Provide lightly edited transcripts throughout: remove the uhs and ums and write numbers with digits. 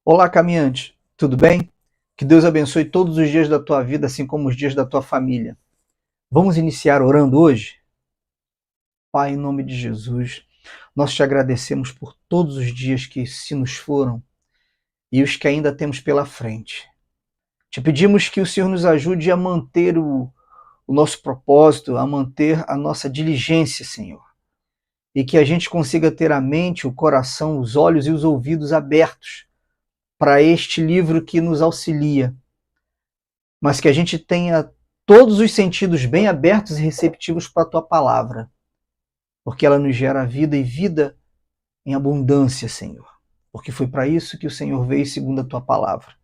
Olá, caminhante, tudo bem? Que Deus abençoe todos os dias da tua vida, assim como os dias da tua família. Vamos iniciar orando hoje? Pai, em nome de Jesus, nós te agradecemos por todos os dias que se nos foram e os que ainda temos pela frente. Te pedimos que o Senhor nos ajude a manter o nosso propósito, a manter a nossa diligência, Senhor. E que a gente consiga ter a mente, o coração, os olhos e os ouvidos abertos para este livro que nos auxilia, mas que a gente tenha todos os sentidos bem abertos e receptivos para a tua palavra, porque ela nos gera vida e vida em abundância, Senhor, porque foi para isso que o Senhor veio segundo a tua palavra.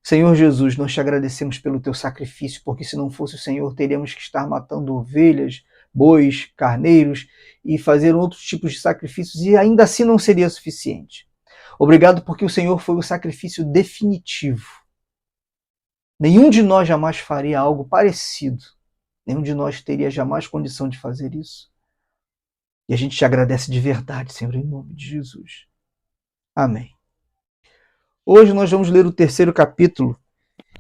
Senhor Jesus, nós te agradecemos pelo teu sacrifício, porque se não fosse o Senhor, teríamos que estar matando ovelhas, bois, carneiros e fazer outros tipos de sacrifícios, e ainda assim não seria suficiente. Obrigado porque o Senhor foi o sacrifício definitivo. Nenhum de nós jamais faria algo parecido. Nenhum de nós teria jamais condição de fazer isso. E a gente te agradece de verdade, Senhor, em nome de Jesus. Amém. Hoje nós vamos ler o 3º capítulo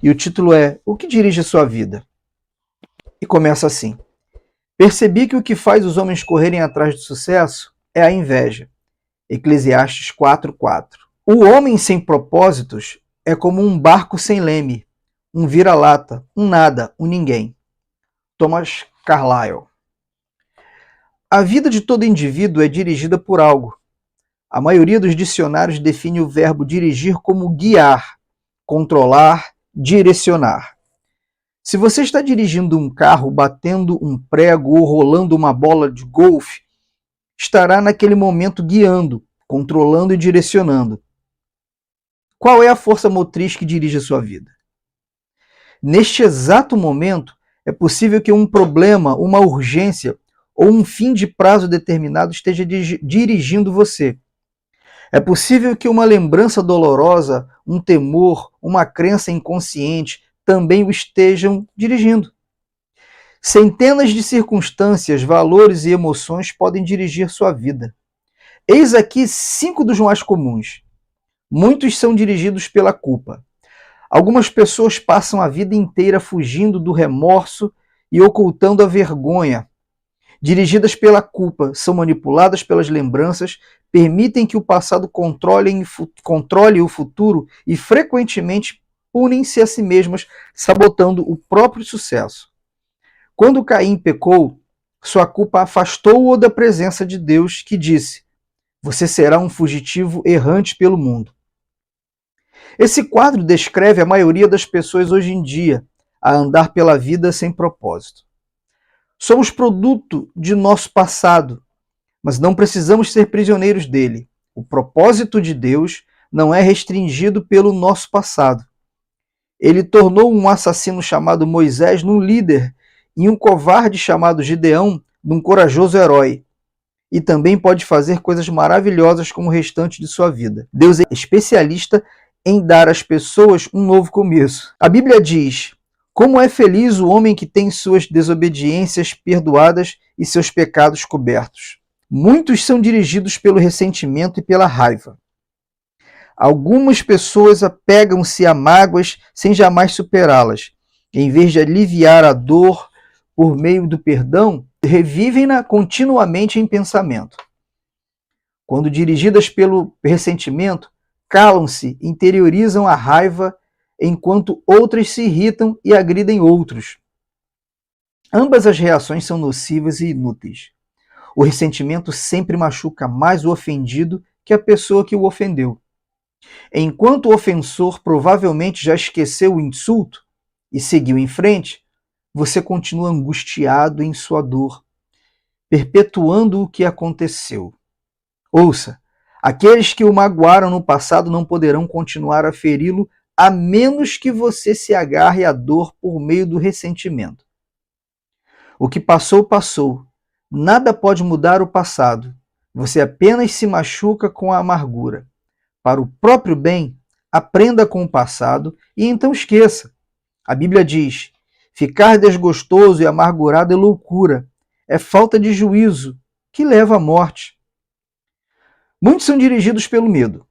e o título é O que dirige a sua vida? E começa assim. Percebi que o que faz os homens correrem atrás do sucesso é a inveja. Eclesiastes 4:4. O homem sem propósitos é como um barco sem leme, um vira-lata, um nada, um ninguém. Thomas Carlyle. A vida de todo indivíduo é dirigida por algo. A maioria dos dicionários define o verbo dirigir como guiar, controlar, direcionar. Se você está dirigindo um carro, batendo um prego ou rolando uma bola de golfe, estará naquele momento guiando, controlando e direcionando. Qual é a força motriz que dirige a sua vida? Neste exato momento, é possível que um problema, uma urgência ou um fim de prazo determinado esteja dirigindo você. É possível que uma lembrança dolorosa, um temor, uma crença inconsciente também o estejam dirigindo. Centenas de circunstâncias, valores e emoções podem dirigir sua vida. Eis aqui 5 dos mais comuns. Muitos são dirigidos pela culpa. Algumas pessoas passam a vida inteira fugindo do remorso e ocultando a vergonha. Dirigidas pela culpa, são manipuladas pelas lembranças, permitem que o passado controle o futuro e frequentemente punem-se a si mesmas, sabotando o próprio sucesso. Quando Caim pecou, sua culpa afastou-o da presença de Deus, que disse: "Você será um fugitivo errante pelo mundo." Esse quadro descreve a maioria das pessoas hoje em dia, a andar pela vida sem propósito. Somos produto de nosso passado, mas não precisamos ser prisioneiros dele. O propósito de Deus não é restringido pelo nosso passado. Ele tornou um assassino chamado Moisés num líder e um covarde chamado Gideão num corajoso herói. E também pode fazer coisas maravilhosas com o restante de sua vida. Deus é especialista em dar às pessoas um novo começo. A Bíblia diz: "Como é feliz o homem que tem suas desobediências perdoadas e seus pecados cobertos." Muitos são dirigidos pelo ressentimento e pela raiva. Algumas pessoas apegam-se a mágoas sem jamais superá-las. Em vez de aliviar a dor por meio do perdão, revivem-na continuamente em pensamento. Quando dirigidas pelo ressentimento, calam-se, interiorizam a raiva, enquanto outras se irritam e agridem outros. Ambas as reações são nocivas e inúteis. O ressentimento sempre machuca mais o ofendido que a pessoa que o ofendeu. Enquanto o ofensor provavelmente já esqueceu o insulto e seguiu em frente, você continua angustiado em sua dor, perpetuando o que aconteceu. Ouça, aqueles que o magoaram no passado não poderão continuar a feri-lo a menos que você se agarre à dor por meio do ressentimento. O que passou, passou. Nada pode mudar o passado. Você apenas se machuca com a amargura. Para o próprio bem, aprenda com o passado e então esqueça. A Bíblia diz: ficar desgostoso e amargurado é loucura, é falta de juízo, que leva à morte. Muitos são dirigidos pelo medo.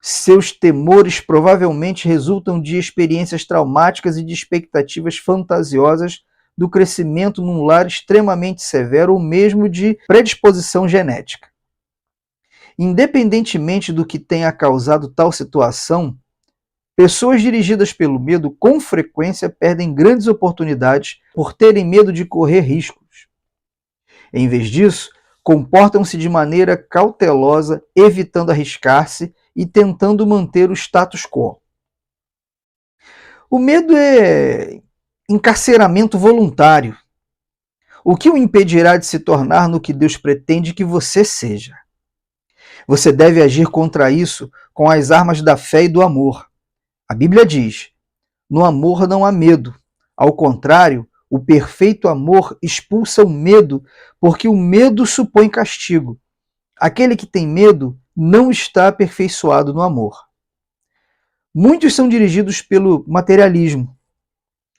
Seus temores provavelmente resultam de experiências traumáticas e de expectativas fantasiosas do crescimento num lar extremamente severo ou mesmo de predisposição genética. Independentemente do que tenha causado tal situação, pessoas dirigidas pelo medo com frequência perdem grandes oportunidades por terem medo de correr riscos. Em vez disso, comportam-se de maneira cautelosa, evitando arriscar-se e tentando manter o status quo. O medo é encarceramento voluntário, o que o impedirá de se tornar no que Deus pretende que você seja. Você deve agir contra isso com as armas da fé e do amor. A Bíblia diz: no amor não há medo. Ao contrário, o perfeito amor expulsa o medo, porque o medo supõe castigo. Aquele que tem medo não está aperfeiçoado no amor. Muitos são dirigidos pelo materialismo.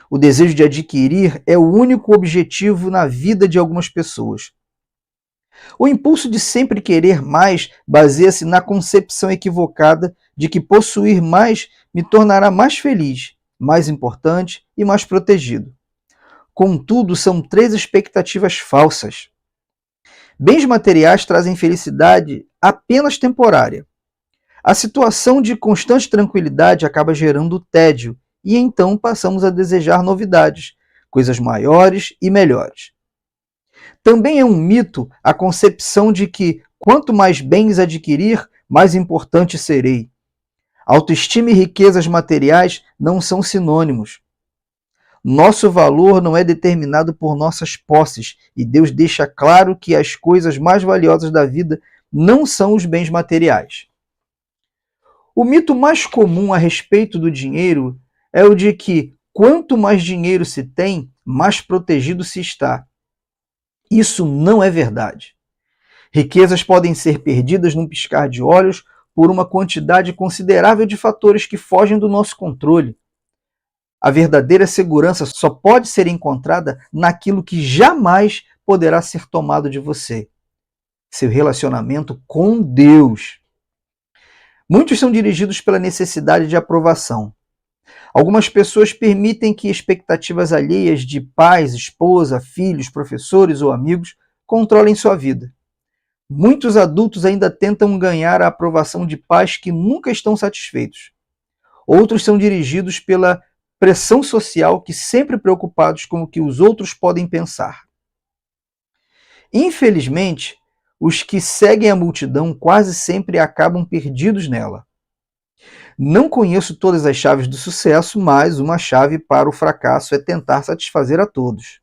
O desejo de adquirir é o único objetivo na vida de algumas pessoas. O impulso de sempre querer mais baseia-se na concepção equivocada de que possuir mais me tornará mais feliz, mais importante e mais protegido. Contudo, são 3 expectativas falsas. Bens materiais trazem felicidade apenas temporária. A situação de constante tranquilidade acaba gerando tédio, e então passamos a desejar novidades, coisas maiores e melhores. Também é um mito a concepção de que quanto mais bens adquirir, mais importante serei. Autoestima e riquezas materiais não são sinônimos. Nosso valor não é determinado por nossas posses, e Deus deixa claro que as coisas mais valiosas da vida não são os bens materiais. O mito mais comum a respeito do dinheiro é o de que quanto mais dinheiro se tem, mais protegido se está. Isso não é verdade. Riquezas podem ser perdidas num piscar de olhos por uma quantidade considerável de fatores que fogem do nosso controle. A verdadeira segurança só pode ser encontrada naquilo que jamais poderá ser tomado de você: seu relacionamento com Deus. Muitos são dirigidos pela necessidade de aprovação. Algumas pessoas permitem que expectativas alheias de pais, esposa, filhos, professores ou amigos controlem sua vida. Muitos adultos ainda tentam ganhar a aprovação de pais que nunca estão satisfeitos. Outros são dirigidos pela pressão social, que sempre preocupados com o que os outros podem pensar. Infelizmente, os que seguem a multidão quase sempre acabam perdidos nela. Não conheço todas as chaves do sucesso, mas uma chave para o fracasso é tentar satisfazer a todos.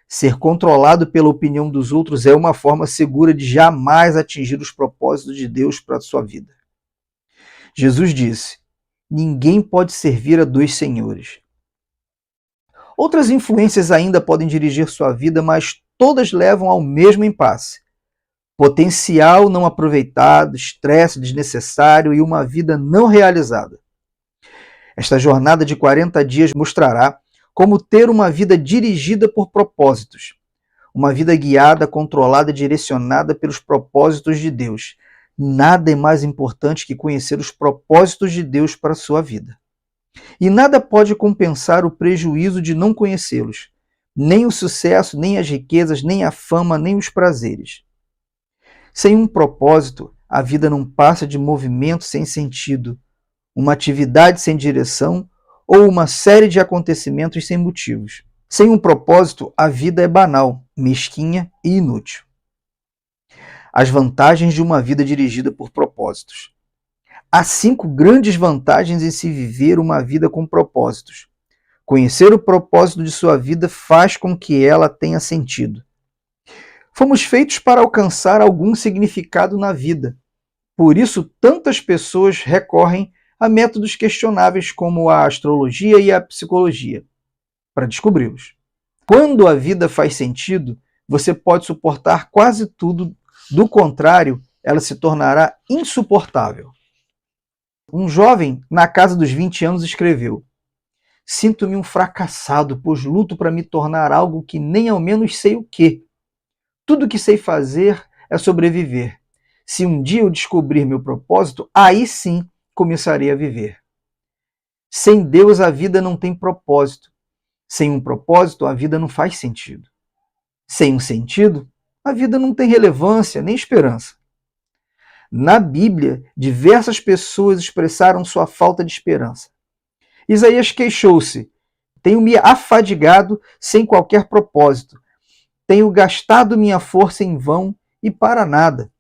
Ser controlado pela opinião dos outros é uma forma segura de jamais atingir os propósitos de Deus para a sua vida. Jesus disse: ninguém pode servir a 2 senhores. Outras influências ainda podem dirigir sua vida, mas todas levam ao mesmo impasse: potencial não aproveitado, estresse desnecessário e uma vida não realizada. Esta jornada de 40 dias mostrará como ter uma vida dirigida por propósitos. Uma vida guiada, controlada e direcionada pelos propósitos de Deus. Nada é mais importante que conhecer os propósitos de Deus para a sua vida. E nada pode compensar o prejuízo de não conhecê-los. Nem o sucesso, nem as riquezas, nem a fama, nem os prazeres. Sem um propósito, a vida não passa de movimento sem sentido, uma atividade sem direção ou uma série de acontecimentos sem motivos. Sem um propósito, a vida é banal, mesquinha e inútil. As vantagens de uma vida dirigida por propósitos. Há 5 grandes vantagens em se viver uma vida com propósitos. Conhecer o propósito de sua vida faz com que ela tenha sentido. Fomos feitos para alcançar algum significado na vida. Por isso, tantas pessoas recorrem a métodos questionáveis como a astrologia e a psicologia para descobri-los. Quando a vida faz sentido, você pode suportar quase tudo. Do contrário, ela se tornará insuportável. Um jovem, na casa dos 20 anos, escreveu: sinto-me um fracassado, pois luto para me tornar algo que nem ao menos sei o quê. Tudo que sei fazer é sobreviver. Se um dia eu descobrir meu propósito, aí sim começarei a viver. Sem Deus, a vida não tem propósito. Sem um propósito, a vida não faz sentido. Sem um sentido, a vida não tem relevância nem esperança. Na Bíblia, diversas pessoas expressaram sua falta de esperança. Isaías queixou-se: tenho me afadigado sem qualquer propósito. Tenho gastado minha força em vão e para nada.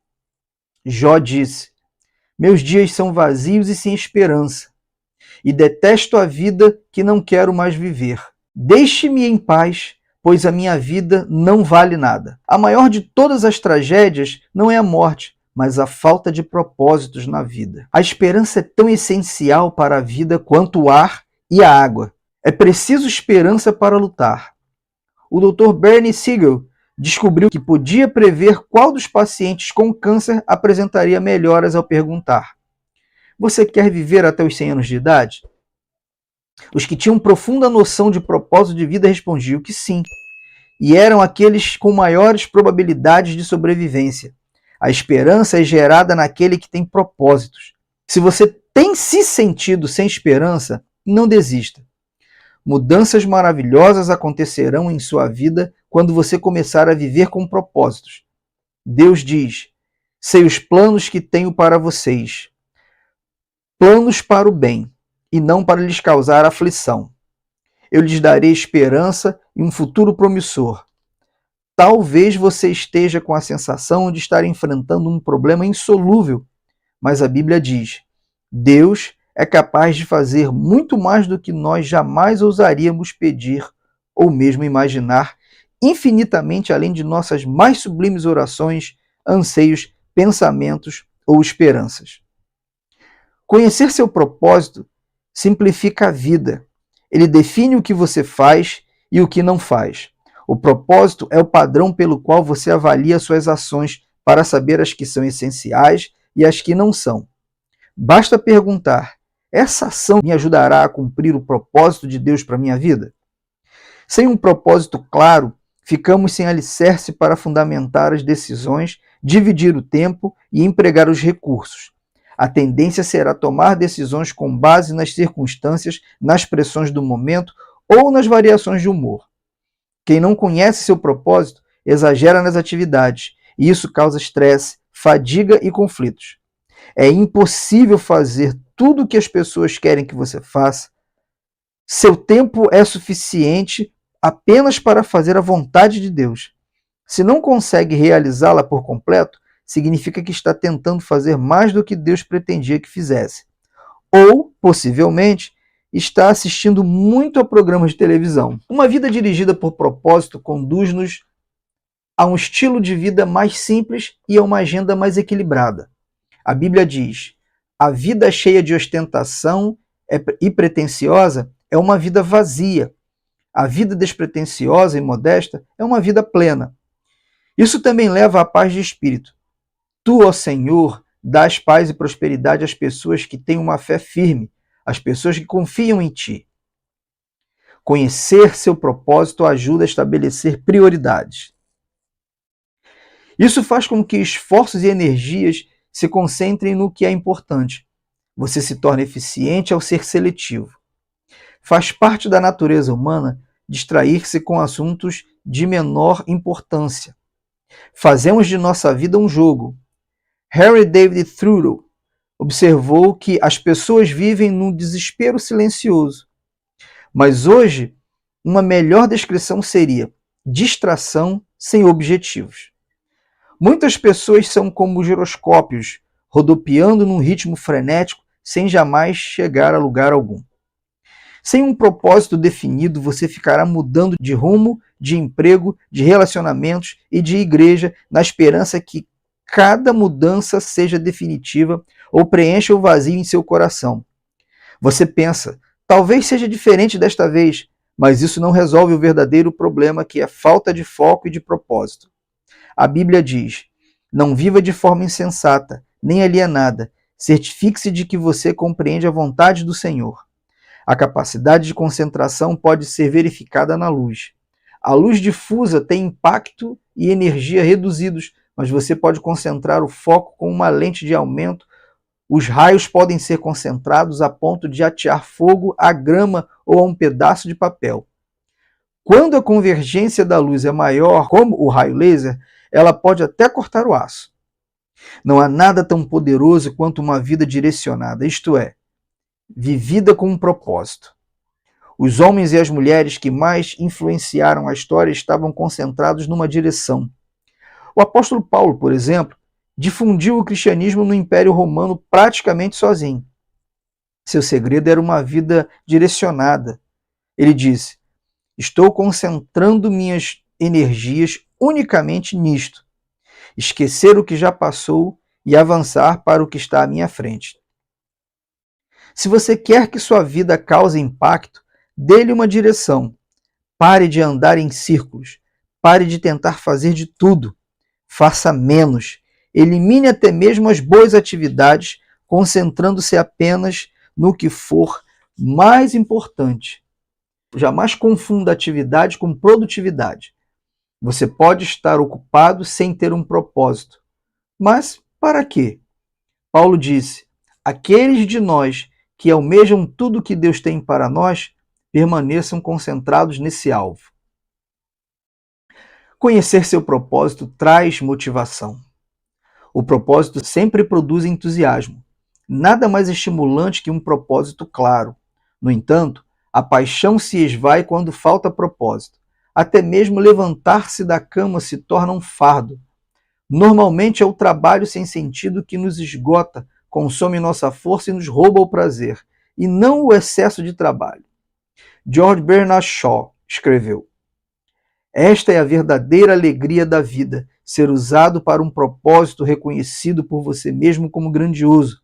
Jó disse: meus dias são vazios e sem esperança, e detesto a vida que não quero mais viver. Deixe-me em paz, pois a minha vida não vale nada. A maior de todas as tragédias não é a morte, mas a falta de propósitos na vida. A esperança é tão essencial para a vida quanto o ar e a água. É preciso esperança para lutar. O Dr. Bernie Siegel descobriu que podia prever qual dos pacientes com câncer apresentaria melhoras ao perguntar: você quer viver até os 100 anos de idade? Os que tinham profunda noção de propósito de vida respondiam que sim, e eram aqueles com maiores probabilidades de sobrevivência. A esperança é gerada naquele que tem propósitos. Se você tem se sentido sem esperança, não desista. Mudanças maravilhosas acontecerão em sua vida quando você começar a viver com propósitos. Deus diz: sei os planos que tenho para vocês, planos para o bem, e não para lhes causar aflição. Eu lhes darei esperança e um futuro promissor. Talvez você esteja com a sensação de estar enfrentando um problema insolúvel, mas a Bíblia diz: Deus é capaz de fazer muito mais do que nós jamais ousaríamos pedir ou mesmo imaginar, infinitamente além de nossas mais sublimes orações, anseios, pensamentos ou esperanças. Conhecer seu propósito simplifica a vida. Ele define o que você faz e o que não faz. O propósito é o padrão pelo qual você avalia suas ações para saber as que são essenciais e as que não são. Basta perguntar: essa ação me ajudará a cumprir o propósito de Deus para a minha vida? Sem um propósito claro, ficamos sem alicerce para fundamentar as decisões, dividir o tempo e empregar os recursos. A tendência será tomar decisões com base nas circunstâncias, nas pressões do momento ou nas variações de humor. Quem não conhece seu propósito exagera nas atividades, e isso causa estresse, fadiga e conflitos. É impossível fazer tudo o que as pessoas querem que você faça. Seu tempo é suficiente apenas para fazer a vontade de Deus. Se não consegue realizá-la por completo, significa que está tentando fazer mais do que Deus pretendia que fizesse. Ou, possivelmente, está assistindo muito a programas de televisão. Uma vida dirigida por propósito conduz-nos a um estilo de vida mais simples e a uma agenda mais equilibrada. A Bíblia diz: a vida cheia de ostentação e pretensiosa é uma vida vazia. A vida despretensiosa e modesta é uma vida plena. Isso também leva à paz de espírito. Tu, ó Senhor, dás paz e prosperidade às pessoas que têm uma fé firme, às pessoas que confiam em Ti. Conhecer seu propósito ajuda a estabelecer prioridades. Isso faz com que esforços e energias se concentrem no que é importante. Você se torna eficiente ao ser seletivo. Faz parte da natureza humana distrair-se com assuntos de menor importância. Fazemos de nossa vida um jogo. Harry David Thoreau observou que as pessoas vivem num desespero silencioso. Mas hoje, uma melhor descrição seria distração sem objetivos. Muitas pessoas são como giroscópios, rodopiando num ritmo frenético sem jamais chegar a lugar algum. Sem um propósito definido, você ficará mudando de rumo, de emprego, de relacionamentos e de igreja, na esperança que cada mudança seja definitiva ou preencha o vazio em seu coração. Você pensa: talvez seja diferente desta vez, mas isso não resolve o verdadeiro problema, que é falta de foco e de propósito. A Bíblia diz: não viva de forma insensata, nem alienada. Certifique-se de que você compreende a vontade do Senhor. A capacidade de concentração pode ser verificada na luz. A luz difusa tem impacto e energia reduzidos mas você pode concentrar o foco com uma lente de aumento. Os raios podem ser concentrados a ponto de atear fogo à grama ou a um pedaço de papel. Quando a convergência da luz é maior, como o raio laser, ela pode até cortar o aço. Não há nada tão poderoso quanto uma vida direcionada, isto é, vivida com um propósito. Os homens e as mulheres que mais influenciaram a história estavam concentrados numa direção. O apóstolo Paulo, por exemplo, difundiu o cristianismo no Império Romano praticamente sozinho. Seu segredo era uma vida direcionada. Ele disse: estou concentrando minhas energias unicamente nisto. Esquecer o que já passou e avançar para o que está à minha frente. Se você quer que sua vida cause impacto, dê-lhe uma direção. Pare de andar em círculos. Pare de tentar fazer de tudo. Faça menos. Elimine até mesmo as boas atividades, concentrando-se apenas no que for mais importante. Jamais confunda atividade com produtividade. Você pode estar ocupado sem ter um propósito. Mas para quê? Paulo disse: aqueles de nós que almejam tudo o que Deus tem para nós, permaneçam concentrados nesse alvo. Conhecer seu propósito traz motivação. O propósito sempre produz entusiasmo. Nada mais estimulante que um propósito claro. No entanto, a paixão se esvai quando falta propósito. Até mesmo levantar-se da cama se torna um fardo. Normalmente é o trabalho sem sentido que nos esgota, consome nossa força e nos rouba o prazer, e não o excesso de trabalho. George Bernard Shaw escreveu: esta é a verdadeira alegria da vida, ser usado para um propósito reconhecido por você mesmo como grandioso.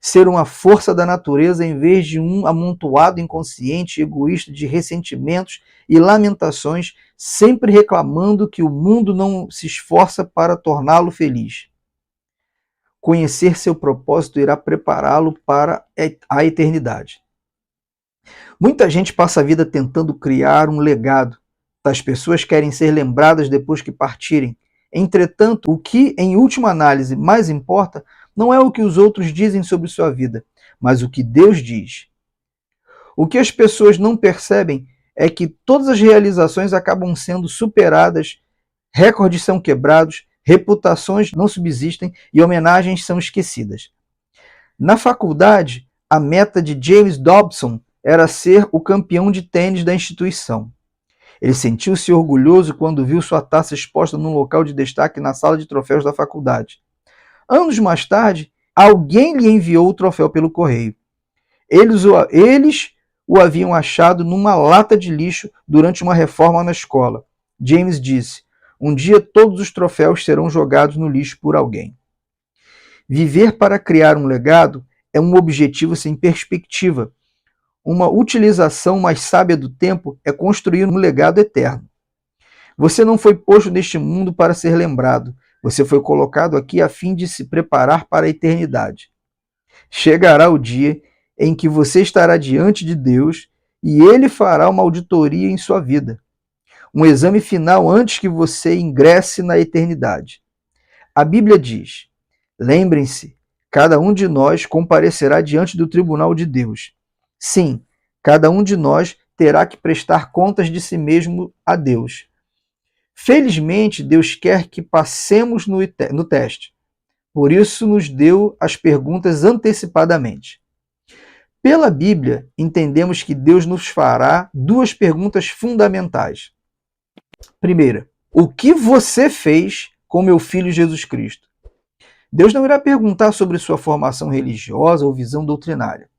Ser uma força da natureza em vez de um amontoado inconsciente e egoísta de ressentimentos e lamentações, sempre reclamando que o mundo não se esforça para torná-lo feliz. Conhecer seu propósito irá prepará-lo para a eternidade. Muita gente passa a vida tentando criar um legado. Tais pessoas querem ser lembradas depois que partirem. Entretanto, o que, em última análise, mais importa não é o que os outros dizem sobre sua vida, mas o que Deus diz. O que as pessoas não percebem é que todas as realizações acabam sendo superadas, recordes são quebrados, reputações não subsistem e homenagens são esquecidas. Na faculdade, a meta de James Dobson era ser o campeão de tênis da instituição. Ele sentiu-se orgulhoso quando viu sua taça exposta num local de destaque na sala de troféus da faculdade. Anos mais tarde, alguém lhe enviou o troféu pelo correio. Eles o haviam achado numa lata de lixo durante uma reforma na escola. James disse: um dia todos os troféus serão jogados no lixo por alguém. Viver para criar um legado é um objetivo sem perspectiva. Uma utilização mais sábia do tempo é construir um legado eterno. Você não foi posto neste mundo para ser lembrado. Você foi colocado aqui a fim de se preparar para a eternidade. Chegará o dia em que você estará diante de Deus e Ele fará uma auditoria em sua vida. Um exame final antes que você ingresse na eternidade. A Bíblia diz: lembrem-se, cada um de nós comparecerá diante do tribunal de Deus. Sim, cada um de nós terá que prestar contas de si mesmo a Deus. Felizmente, Deus quer que passemos no teste. Por isso nos deu as perguntas antecipadamente. Pela Bíblia, entendemos que Deus nos fará duas perguntas fundamentais. Primeira, o que você fez com meu filho Jesus Cristo? Deus não irá perguntar sobre sua formação religiosa ou visão doutrinária.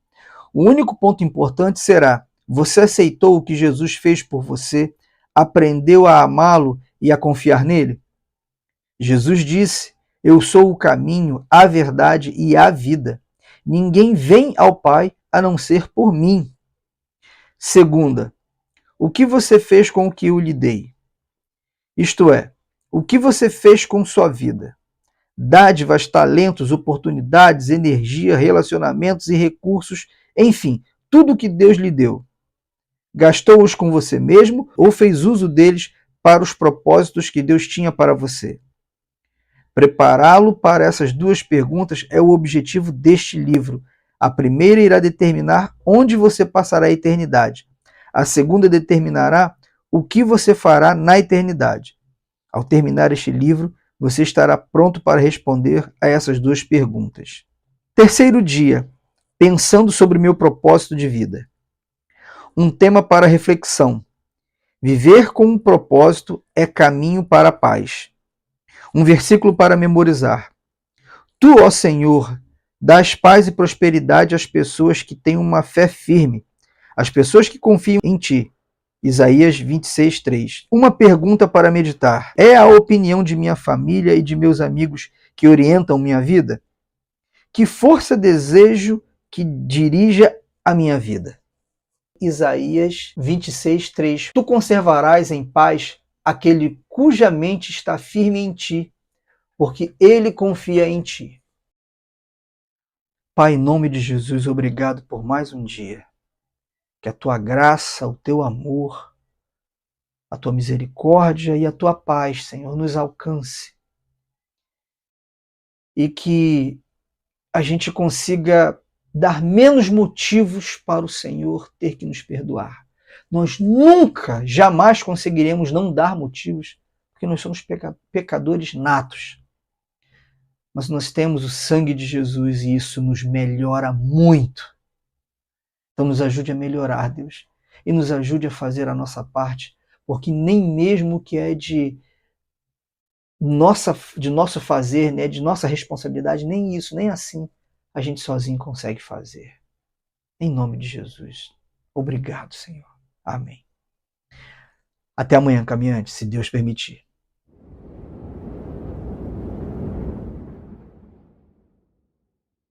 O único ponto importante será: você aceitou o que Jesus fez por você? Aprendeu a amá-lo e a confiar nele? Jesus disse: eu sou o caminho, a verdade e a vida. Ninguém vem ao Pai a não ser por mim. Segunda, o que você fez com o que eu lhe dei? Isto é, o que você fez com sua vida? Dádivas, talentos, oportunidades, energia, relacionamentos e recursos, enfim, tudo o que Deus lhe deu. Gastou-os com você mesmo ou fez uso deles para os propósitos que Deus tinha para você? Prepará-lo para essas duas perguntas é o objetivo deste livro. A primeira irá determinar onde você passará a eternidade. A segunda determinará o que você fará na eternidade. Ao terminar este livro, você estará pronto para responder a essas duas perguntas. Terceiro dia, pensando sobre meu propósito de vida. Um tema para reflexão. Viver com um propósito é caminho para a paz. Um versículo para memorizar. Tu, ó Senhor, dás paz e prosperidade às pessoas que têm uma fé firme, às pessoas que confiam em ti. Isaías 26:3. Uma pergunta para meditar. É a opinião de minha família e de meus amigos que orientam minha vida? Que força desejo que dirija a minha vida? Isaías 26:3. Tu conservarás em paz aquele cuja mente está firme em ti, porque ele confia em ti. Pai, em nome de Jesus, obrigado por mais um dia. Que a tua graça, o teu amor, a tua misericórdia e a tua paz, Senhor, nos alcance. E que a gente consiga dar menos motivos para o Senhor ter que nos perdoar. Nós nunca, jamais conseguiremos não dar motivos, porque nós somos pecadores natos. Mas nós temos o sangue de Jesus e isso nos melhora muito. Então nos ajude a melhorar, Deus, e nos ajude a fazer a nossa parte, porque nem mesmo o que é de nosso fazer, né, de nossa responsabilidade, nem isso, nem assim, a gente sozinho consegue fazer. Em nome de Jesus. Obrigado, Senhor. Amém. Até amanhã, caminhante, se Deus permitir.